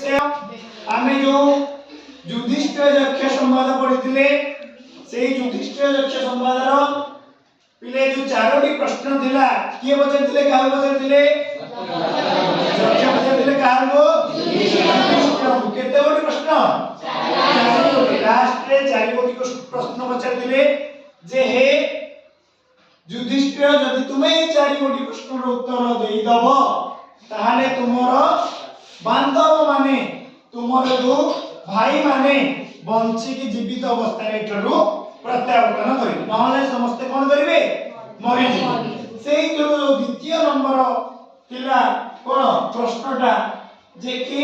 विषय आमे जो युधिष्ठिर यक्ष संवाद पढ़िथिले सेही युधिष्ठिर यक्ष संवादर पिले जो चारोटी प्रश्न थिला किए पचारथिले काहे पचारथिले यक्ष पचारथिले काहे युधिष्ठिर केते गोटी प्रश्न चारोटी लास्ट रे चारि गोटी प्रश्न पचारथिले जे हे युधिष्ठिर जदि तुमे चारि गोटी प्रश्नर उत्तर देई दबो ताहाले तुमरो बांधव माने तुमरो जो भाई माने बंची की जीवित अवस्था रे ठरू प्रत्यावर्तन करिवे नहले समस्त कोन करिवे मरि जिवे सेही जो द्वितीय नंबर थिला कोन प्रश्नटा जे कि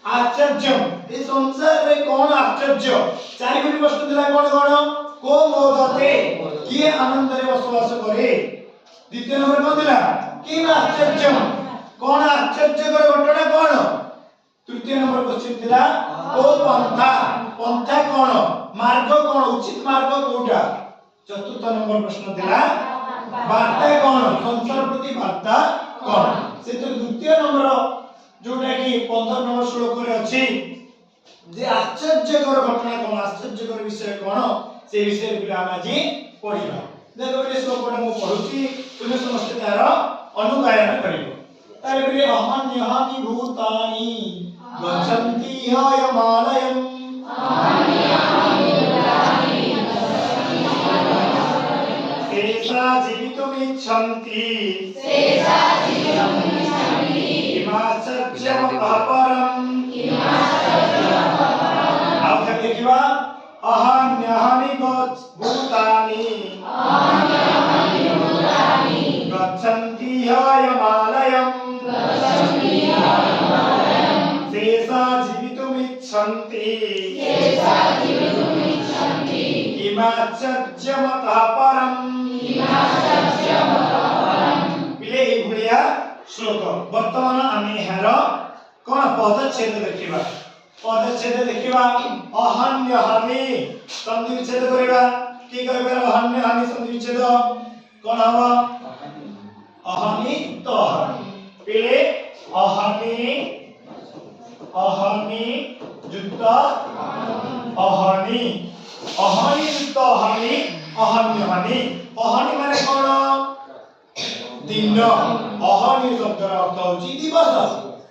आश्चर्य ए संसार रे कोन आश्चर्य चारि गोटी प्रश्न थिला कोन कोन को मोदते किए आनंद रे बसवास करे द्वितीय नंबर कोन थिला कि आश्चर्य कोन आश्चर्य कर घटना कोन तृतीय नंबर क्वेश्चन थिला को पंथा पंथा कोन मार्ग कोन उचित मार्ग कोटा चतुर्थ नंबर प्रश्न थिला वार्ता कोन संसार प्रति वार्ता कोन से तो द्वितीय नंबर जोटा कि 15 नंबर श्लोक रे अछि जे आश्चर्यकर घटना कोन आश्चर्यकर विषय कोन से विषय बिराम आज पढिबा देखो ये श्लोकटा मु पढुची तुमे समस्त तार अनुगायन करिवो तारे बिले अहन्यहानि भूतानि गच्छन्ति यमालयम् शेषा जीवितुमिच्छन्ति किमाश्चर्यम् अपरम् आउ तक देखिबा अहन्यहानि भूतानि गच्छन्ति यमालयम् शेषा जीवितुमिच्छन्ति किमाश्चर्यमतः परम् बिले ए भलिया श्लोक वर्तमान आमे हेर कोन पदच्छेद देखिबा पदच्छेद देखिबा अहन्यहानि संधि विच्छेद करिबा की करबे अहन्यहानि संधि विच्छेद कोन हवा अहनि तो बिले अहनि अहनि युक्त अहनि अहनि युक्त अहनि अहन्यहानि अहनि माने कोन दिन अहनि शब्दर अर्थ होची दिवस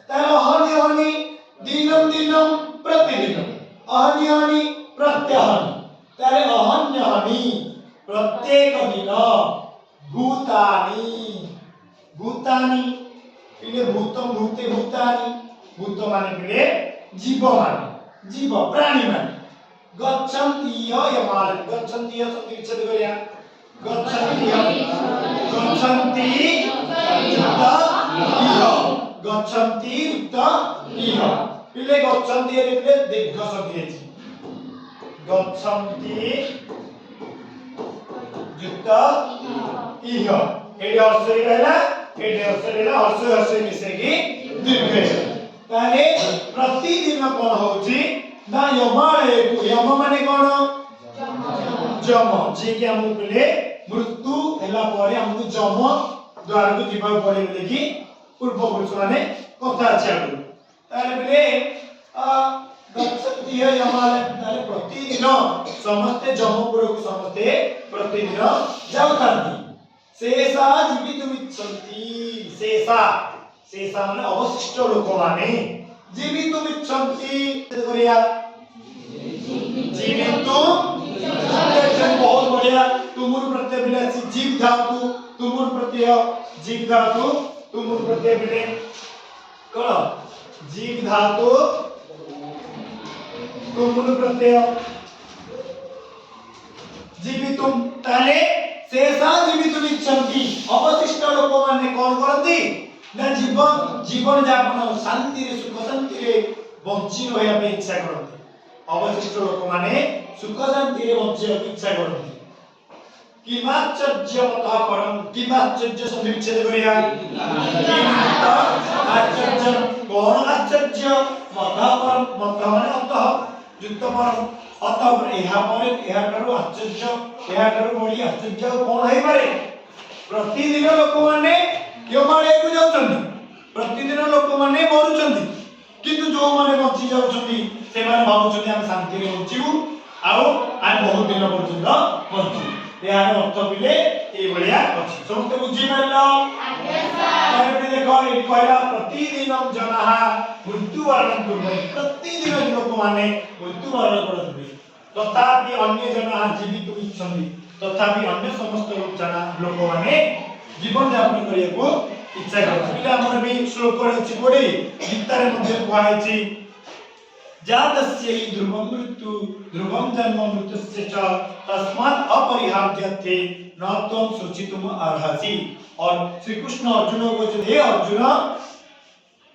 तार अहन्यहानि दिनम दिनम प्रतिदिन अहन्यहानि प्रत्यहनि तार अहन्यहानि प्रत्येक दिन भूतानि भूतानि पिले भूतम भूते भूतानि भूत माने पिले जीव प्राणी माने गच्छन्ति यमाल गच्छन्ति संधि विच्छेद करिया गच्छन्ति गच्छन्ति युक्त इह पिले गच्छन्ति रे पिले दीर्घ संधि अछि गच्छन्ति युक्त इह एडी अर्थ रहला एडी अर्थ रहला हर्ष मिसेगी दीर्घ ताले प्रतिदिन कोन होची ना यमाळे यम माने कोन जम जे कि हम पिले मृत्यु हैला परे हमकु जम द्वार को जीवा पड़े देखि पूर्व पुरुष माने कथा अछि आगु ताले पिले गच्छन्ति यमाळे ताले प्रतिदिन समस्त जमपुर को समस्त प्रतिदिन जाउतांती शेषा जीवितुमिच्छन्ति शेषा माने अवशिष्ट लोक माने जीवितुमिच्छन्ति करिया जीवितु बहुत बढ़िया तुमुर प्रत्यय बिलासी जीव धातु तुमुर प्रत्यय जीव धातु तुमुर प्रत्यय बिले कोन जीव धातु तुमुर प्रत्यय जीवितुम ताले शेषा जीवितुमिच्छन्ति अवशिष्ट लोक माने कोन करନ୍ତି ना जीवन जापन शांति रे सुख शांति रे बंची रहया पे इच्छा करନ୍ତି अवशिष्ट लोक माने सुख शांति रे बंची इच्छा करନ୍ତି किमाश्चर्यमतः परम किमाश्चर्य संधि विच्छेद करिया आश्चर्य कोन आश्चर्य मतः परम मतः माने अतः युक्त परम अतः एहा परे एहा करू आश्चर्य एहा करू बड़ी आश्चर्य कोन होई पारे प्रतिदिन लोक माने यमाळे को जाउछन प्रतिदिन लोक माने मरुछन किंतु जो माने बची जाउछंती से माने भाबुछंती हम शांति रे बचिबु आउ आइ बहुत दिन पर्यंत बंचु यार अर्थ पिले ए बलिया अछि समस्त बुझी पाइलो आगे देखो ए कहला प्रतिदिन जनाः मृत्युवरण कुर्वन्ति प्रतिदिन लोक माने मृत्युवरण करथि तथापि अन्य जनाः जीवित इच्छन्ति तथापि अन्य समस्त जना लोक माने जीवन यापन करिया को इच्छा करथि पिला हमर भी श्लोक अछि कोडी गीता रे मध्ये कुहाइछि जातस्य हि ध्रुवं जन्म मृत्युस्य च तस्मात् अपरिहार्यते न त्वं शुचितुम अर्हसि और श्री कृष्ण अर्जुन को कहते हे अर्जुन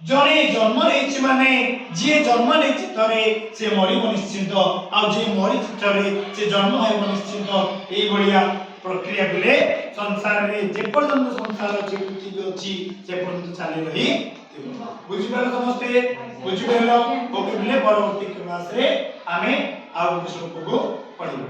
जने जन्म लेछि माने जे जन्म लेछि तरे से मरिब निश्चित आ जे मरि तरे से जन्म हेब निश्चित एई भलिया प्रक्रिया बिले संसार रे जे पर्यंत संसार अछि पृथ्वी अछि से पर्यंत चाली रही बुझि पालो समस्ते बुझि पालो ओके बिले परवर्ती क्लास रे आमे आ श्लोक को पढिबो।